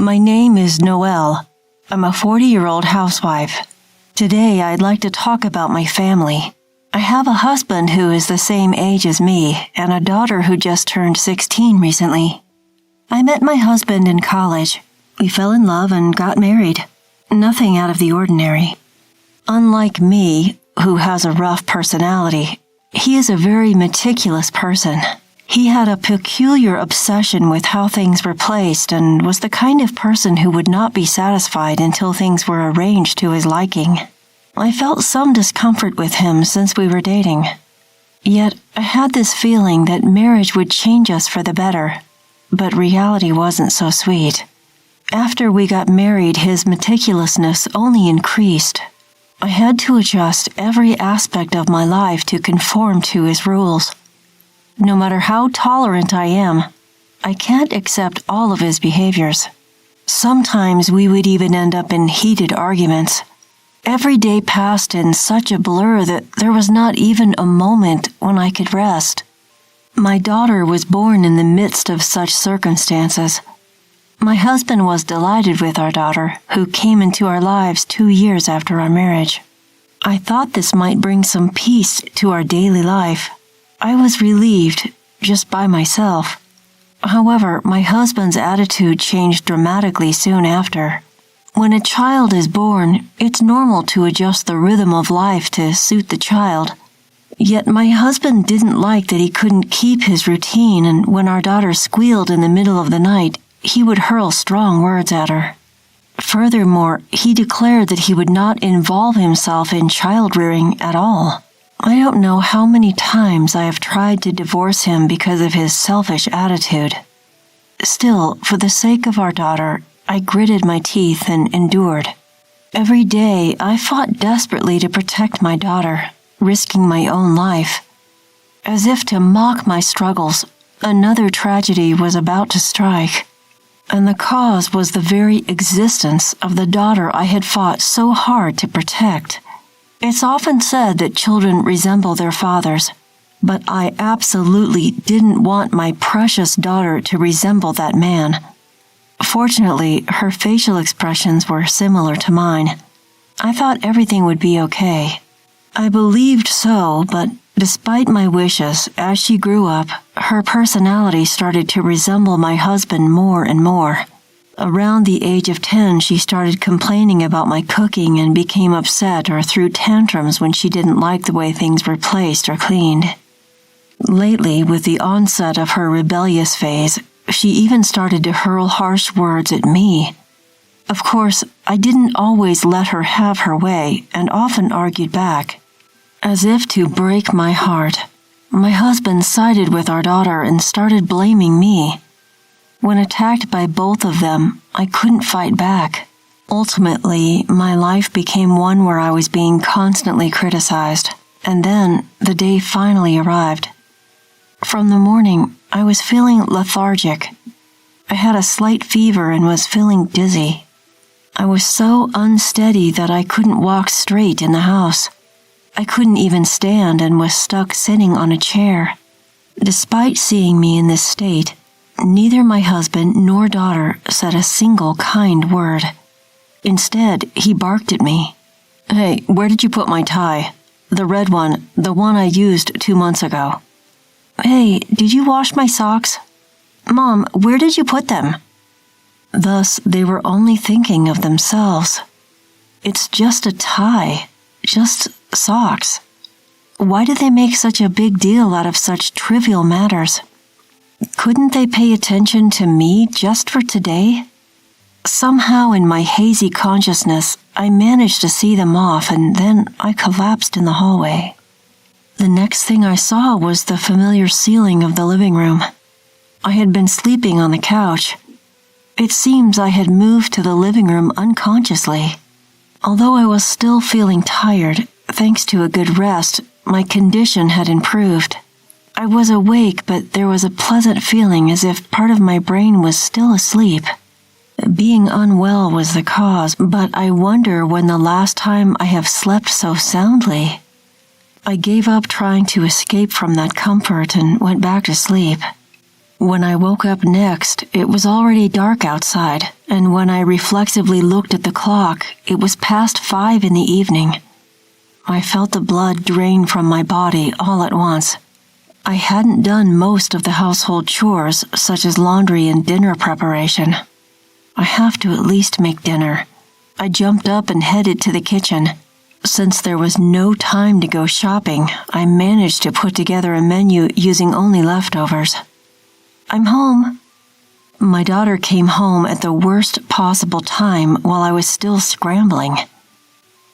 My name is Noelle. I'm a 40-year-old housewife. Today, I'd like to talk about my family. I have a husband who is the same age as me and a daughter who just turned 16 recently. I met my husband in college. We fell in love and got married. Nothing out of the ordinary. Unlike me, who has a rough personality, he is a very meticulous person. He had a peculiar obsession with how things were placed and was the kind of person who would not be satisfied until things were arranged to his liking. I felt some discomfort with him since we were dating. Yet I had this feeling that marriage would change us for the better, but reality wasn't so sweet. After we got married, his meticulousness only increased. I had to adjust every aspect of my life to conform to his rules. No matter how tolerant I am, I can't accept all of his behaviors. Sometimes we would even end up in heated arguments. Every day passed in such a blur that there was not even a moment when I could rest. My daughter was born in the midst of such circumstances. My husband was delighted with our daughter, who came into our lives 2 years after our marriage. I thought this might bring some peace to our daily life. I was relieved, just by myself. However, my husband's attitude changed dramatically soon after. When a child is born, it's normal to adjust the rhythm of life to suit the child. Yet my husband didn't like that he couldn't keep his routine, and when our daughter squealed in the middle of the night, he would hurl strong words at her. Furthermore, he declared that he would not involve himself in child-rearing at all. I don't know how many times I have tried to divorce him because of his selfish attitude. Still, for the sake of our daughter, I gritted my teeth and endured. Every day, I fought desperately to protect my daughter, risking my own life. As if to mock my struggles, another tragedy was about to strike. And the cause was the very existence of the daughter I had fought so hard to protect. It's often said that children resemble their fathers, but I absolutely didn't want my precious daughter to resemble that man. Fortunately, her facial expressions were similar to mine. I thought everything would be okay. I believed so, but despite my wishes, as she grew up, her personality started to resemble my husband more and more. Around the age of 10, she started complaining about my cooking and became upset or threw tantrums when she didn't like the way things were placed or cleaned. Lately, with the onset of her rebellious phase, she even started to hurl harsh words at me. Of course, I didn't always let her have her way and often argued back. As if to break my heart, my husband sided with our daughter and started blaming me. When attacked by both of them, I couldn't fight back. Ultimately, my life became one where I was being constantly criticized, and then the day finally arrived. From the morning, I was feeling lethargic. I had a slight fever and was feeling dizzy. I was so unsteady that I couldn't walk straight in the house. I couldn't even stand and was stuck sitting on a chair. Despite seeing me in this state, neither my husband nor daughter said a single kind word. Instead, he barked at me. "Hey, where did you put my tie? The red one, the one I used 2 months ago." "Hey, did you wash my socks?" "Mom, where did you put them?" Thus, they were only thinking of themselves. It's just a tie. Just socks. Why do they make such a big deal out of such trivial matters? Couldn't they pay attention to me just for today? Somehow in my hazy consciousness, I managed to see them off, and then I collapsed in the hallway. The next thing I saw was the familiar ceiling of the living room. I had been sleeping on the couch. It seems I had moved to the living room unconsciously. Although I was still feeling tired, thanks to a good rest, my condition had improved. I was awake, but there was a pleasant feeling as if part of my brain was still asleep. Being unwell was the cause, but I wonder when the last time I have slept so soundly. I gave up trying to escape from that comfort and went back to sleep. When I woke up next, it was already dark outside, and when I reflexively looked at the clock, it was past 5 in the evening. I felt the blood drain from my body all at once. I hadn't done most of the household chores, such as laundry and dinner preparation. I have to at least make dinner. I jumped up and headed to the kitchen. Since there was no time to go shopping, I managed to put together a menu using only leftovers. "I'm home." My daughter came home at the worst possible time while I was still scrambling.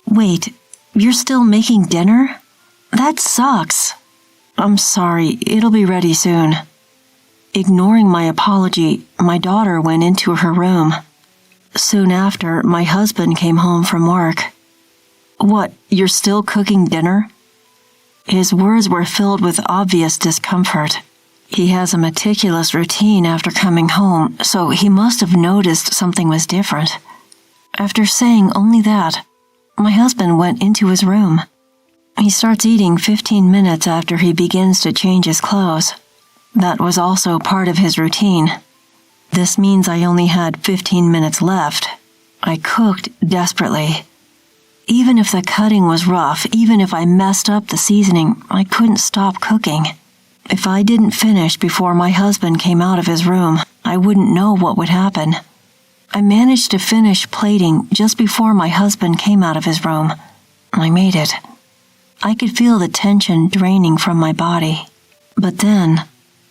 "Wait, you're still making dinner? That sucks." "I'm sorry, it'll be ready soon." Ignoring my apology, my daughter went into her room. Soon after, my husband came home from work. "What, you're still cooking dinner?" His words were filled with obvious discomfort. He has a meticulous routine after coming home, so he must have noticed something was different. After saying only that, my husband went into his room. He starts eating 15 minutes after he begins to change his clothes. That was also part of his routine. This means I only had 15 minutes left. I cooked desperately. Even if the cutting was rough, even if I messed up the seasoning, I couldn't stop cooking. If I didn't finish before my husband came out of his room, I wouldn't know what would happen. I managed to finish plating just before my husband came out of his room. I made it. I could feel the tension draining from my body. But then,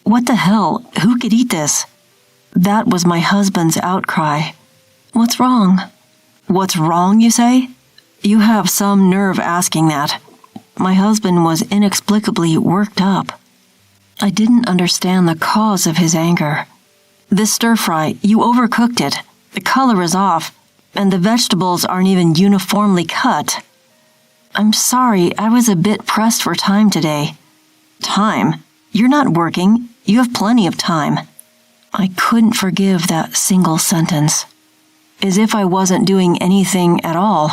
what the hell? Who could eat this? That was my husband's outcry. "What's wrong?" "What's wrong, you say? You have some nerve asking that." My husband was inexplicably worked up. I didn't understand the cause of his anger. "This stir-fry, you overcooked it. The color is off, and the vegetables aren't even uniformly cut." "I'm sorry, I was a bit pressed for time today." "Time? You're not working. You have plenty of time." I couldn't forgive that single sentence. As if I wasn't doing anything at all.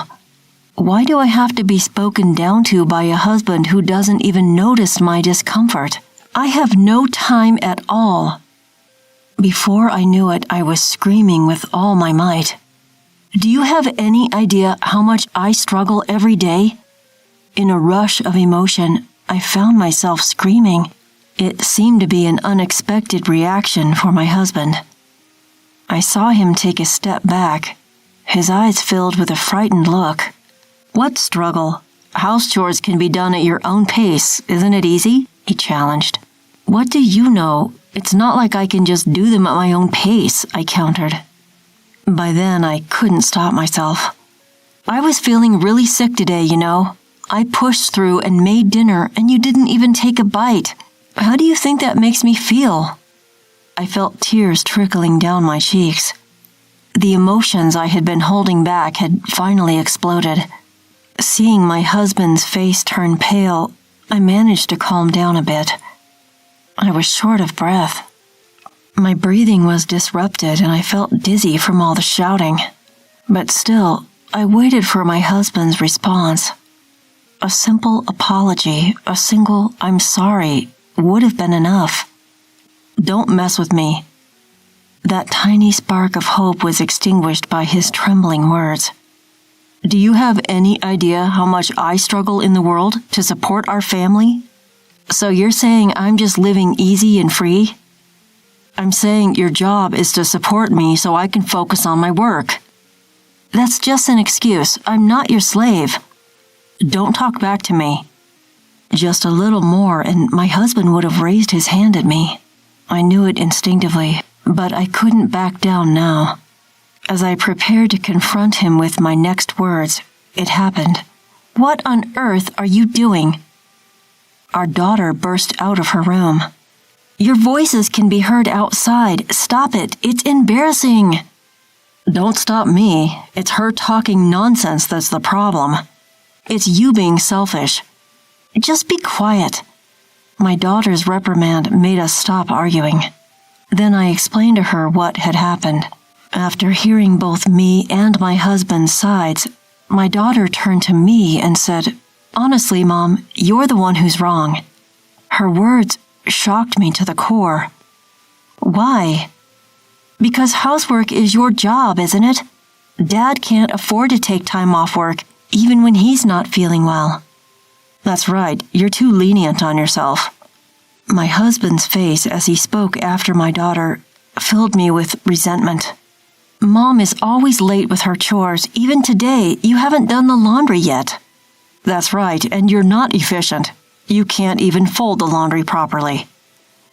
Why do I have to be spoken down to by a husband who doesn't even notice my discomfort? I have no time at all. Before I knew it, I was screaming with all my might. Do you have any idea how much I struggle every day? In a rush of emotion, I found myself screaming. It seemed to be an unexpected reaction for my husband. I saw him take a step back, his eyes filled with a frightened look. "What struggle? House chores can be done at your own pace, isn't it easy?" he challenged. "What do you know? It's not like I can just do them at my own pace," I countered. By then, I couldn't stop myself. "I was feeling really sick today, you know. I pushed through and made dinner, and you didn't even take a bite. How do you think that makes me feel?" I felt tears trickling down my cheeks. The emotions I had been holding back had finally exploded. Seeing my husband's face turn pale, I managed to calm down a bit. I was short of breath. My breathing was disrupted and I felt dizzy from all the shouting. But still, I waited for my husband's response. A simple apology, a single "I'm sorry" would have been enough. "Don't mess with me." That tiny spark of hope was extinguished by his trembling words. "Do you have any idea how much I struggle in the world to support our family? So you're saying I'm just living easy and free? I'm saying your job is to support me so I can focus on my work. That's just an excuse. I'm not your slave. Don't talk back to me." Just a little more and my husband would have raised his hand at me. I knew it instinctively, but I couldn't back down now. As I prepared to confront him with my next words, it happened. "What on earth are you doing?" Our daughter burst out of her room. "Your voices can be heard outside. Stop it. It's embarrassing." "Don't stop me. It's her talking nonsense that's the problem. It's you being selfish." "Just be quiet." My daughter's reprimand made us stop arguing. Then I explained to her what had happened. After hearing both me and my husband's sides, my daughter turned to me and said, "Honestly, Mom, you're the one who's wrong." Her words shocked me to the core. "Why?" Because housework is your job, isn't it? Dad can't afford to take time off work, even when he's not feeling well. That's right, you're too lenient on yourself. My husband's face as he spoke after my daughter filled me with resentment. Mom is always late with her chores. Even today, you haven't done the laundry yet. That's right, and you're not efficient. You can't even fold the laundry properly.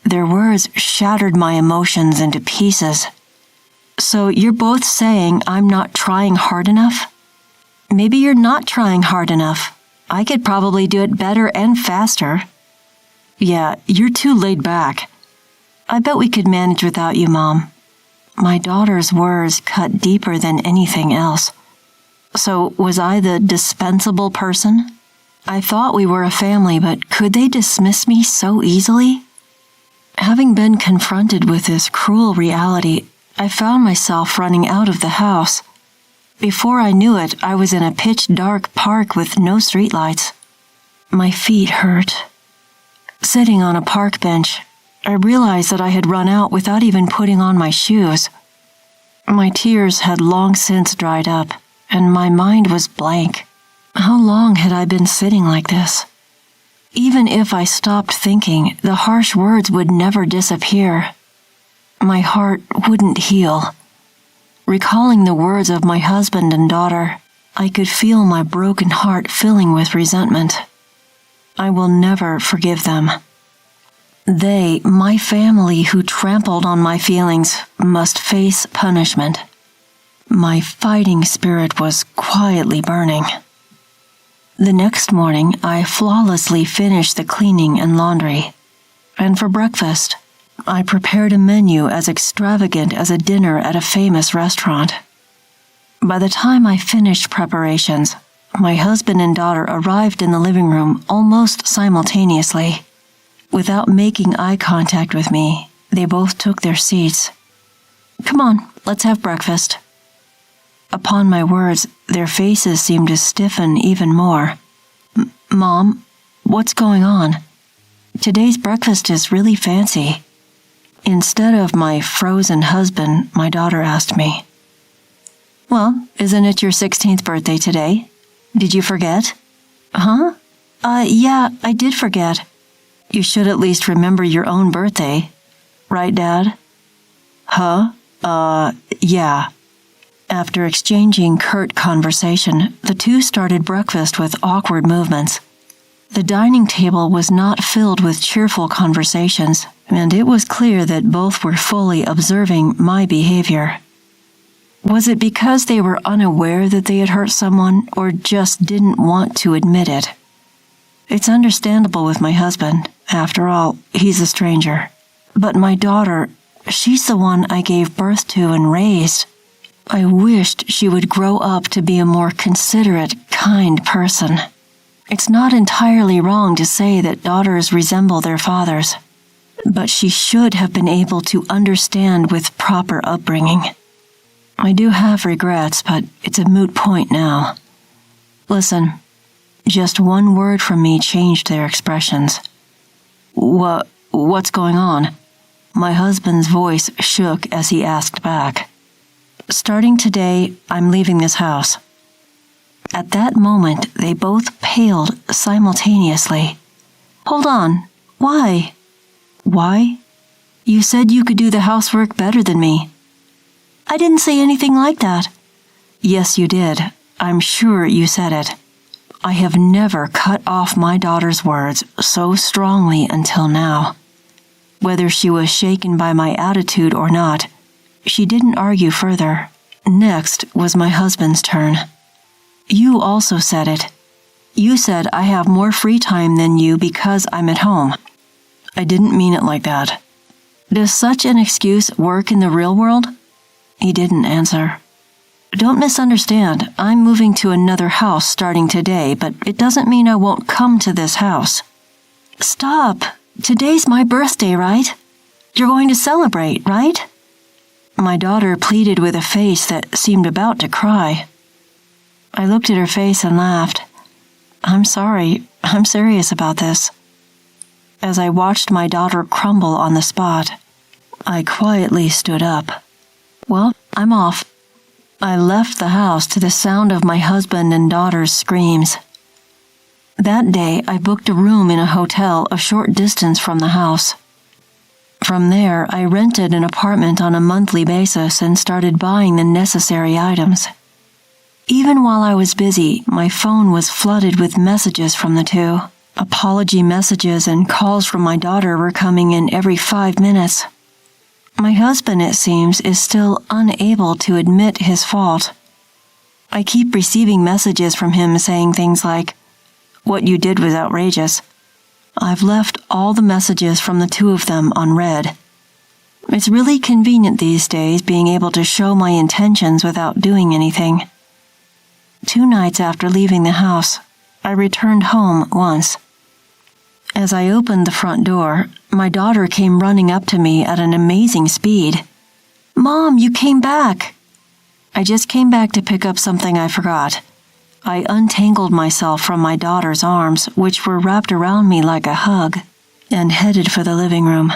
Their words shattered my emotions into pieces. So you're both saying I'm not trying hard enough? Maybe you're not trying hard enough. I could probably do it better and faster. Yeah, you're too laid back. I bet we could manage without you, Mom. My daughter's words cut deeper than anything else. So was I the dispensable person? I thought we were a family, but could they dismiss me so easily? Having been confronted with this cruel reality, I found myself running out of the house. Before I knew it, I was in a pitch-dark park with no streetlights. My feet hurt. Sitting on a park bench, I realized that I had run out without even putting on my shoes. My tears had long since dried up, and my mind was blank. How long had I been sitting like this? Even if I stopped thinking, the harsh words would never disappear. My heart wouldn't heal. Recalling the words of my husband and daughter, I could feel my broken heart filling with resentment. I will never forgive them. They, my family who trampled on my feelings, must face punishment. My fighting spirit was quietly burning. The next morning, I flawlessly finished the cleaning and laundry. And for breakfast, I prepared a menu as extravagant as a dinner at a famous restaurant. By the time I finished preparations, my husband and daughter arrived in the living room almost simultaneously. Without making eye contact with me, they both took their seats. Come on, let's have breakfast. Upon my words, their faces seemed to stiffen even more. Mom, what's going on? Today's breakfast is really fancy. Instead of my frozen husband, my daughter asked me. Well, isn't it your 16th birthday today? Did you forget? Huh? Yeah, I did forget. You should at least remember your own birthday. Right, Dad? Huh? Yeah. After exchanging curt conversation, the two started breakfast with awkward movements. The dining table was not filled with cheerful conversations, and it was clear that both were fully observing my behavior. Was it because they were unaware that they had hurt someone, or just didn't want to admit it? It's understandable with my husband. After all, he's a stranger. But my daughter, she's the one I gave birth to and raised. I wished she would grow up to be a more considerate, kind person. It's not entirely wrong to say that daughters resemble their fathers, but she should have been able to understand with proper upbringing. I do have regrets, but it's a moot point now. Listen, just one word from me changed their expressions. What's going on? My husband's voice shook as he asked back. Starting today, I'm leaving this house. At that moment, they both paled simultaneously. Hold on. Why? Why? You said you could do the housework better than me. I didn't say anything like that. Yes, you did. I'm sure you said it. I have never cut off my daughter's words so strongly until now. Whether she was shaken by my attitude or not, she didn't argue further. Next was my husband's turn. You also said it. You said I have more free time than you because I'm at home. I didn't mean it like that. Does such an excuse work in the real world? He didn't answer. Don't misunderstand. I'm moving to another house starting today, but it doesn't mean I won't come to this house. Stop. Today's my birthday, right? You're going to celebrate, right? My daughter pleaded with a face that seemed about to cry. I looked at her face and laughed. I'm sorry. I'm serious about this. As I watched my daughter crumble on the spot, I quietly stood up. Well, I'm off. I left the house to the sound of my husband and daughter's screams. That day, I booked a room in a hotel a short distance from the house. From there, I rented an apartment on a monthly basis and started buying the necessary items. Even while I was busy, my phone was flooded with messages from the two. Apology messages and calls from my daughter were coming in every 5 minutes. My husband, it seems, is still unable to admit his fault. I keep receiving messages from him saying things like, "What you did was outrageous." I've left all the messages from the two of them unread. It's really convenient these days being able to show my intentions without doing anything. 2 nights after leaving the house, I returned home once. As I opened the front door, my daughter came running up to me at an amazing speed. "Mom, you came back!" "I just came back to pick up something I forgot." I untangled myself from my daughter's arms, which were wrapped around me like a hug, and headed for the living room.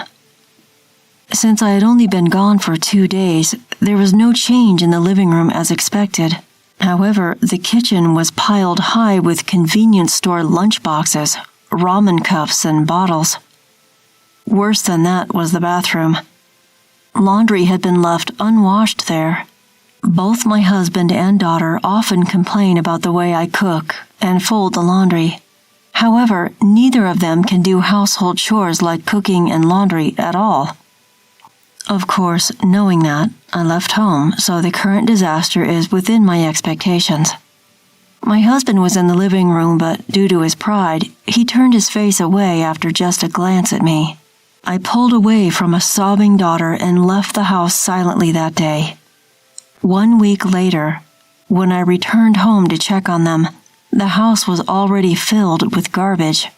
Since I had only been gone for 2 days, there was no change in the living room as expected. However, the kitchen was piled high with convenience store lunchboxes, ramen cups, and bottles. Worse than that was the bathroom. Laundry had been left unwashed there. Both my husband and daughter often complain about the way I cook and fold the laundry. However, neither of them can do household chores like cooking and laundry at all. Of course, knowing that, I left home, so the current disaster is within my expectations. My husband was in the living room, but due to his pride, he turned his face away after just a glance at me. I pulled away from a sobbing daughter and left the house silently that day. 1 week later, when I returned home to check on them, the house was already filled with garbage.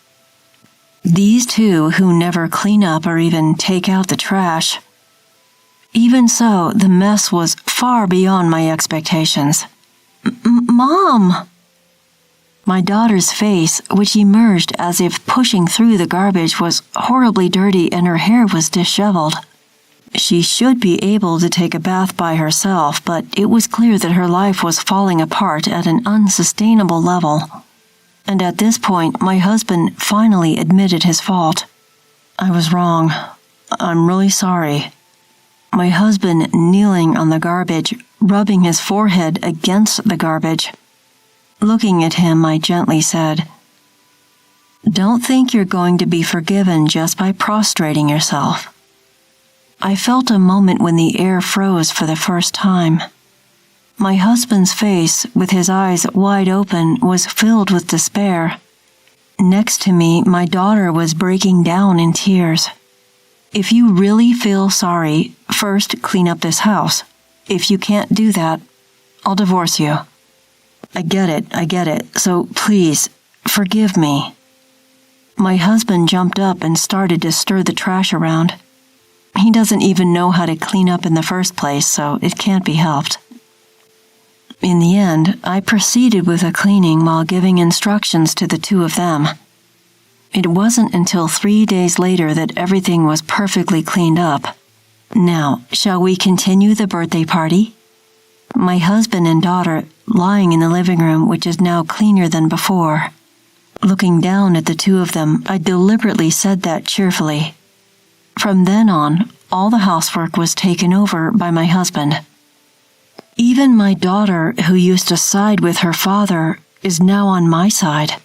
These two who never clean up or even take out the trash. Even so, the mess was far beyond my expectations. "Mom!" My daughter's face, which emerged as if pushing through the garbage, was horribly dirty and her hair was disheveled. She should be able to take a bath by herself, but it was clear that her life was falling apart at an unsustainable level. And at this point, my husband finally admitted his fault. "I was wrong. I'm really sorry." My husband kneeling on the garbage, rubbing his forehead against the garbage. Looking at him, I gently said, "Don't think you're going to be forgiven just by prostrating yourself." I felt a moment when the air froze for the first time. My husband's face, with his eyes wide open, was filled with despair. Next to me, my daughter was breaking down in tears. "If you really feel sorry, first clean up this house. If you can't do that, I'll divorce you." I get it, so please, forgive me." My husband jumped up and started to stir the trash around. He doesn't even know how to clean up in the first place, so it can't be helped. In the end, I proceeded with the cleaning while giving instructions to the two of them. It wasn't until 3 days later that everything was perfectly cleaned up. Now, shall we continue the birthday party? My husband and daughter lying in the living room, which is now cleaner than before. Looking down at the two of them, I deliberately said that cheerfully. From then on, all the housework was taken over by my husband. Even my daughter, who used to side with her father, is now on my side.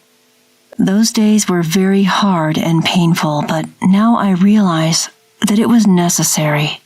Those days were very hard and painful, but now I realize that it was necessary.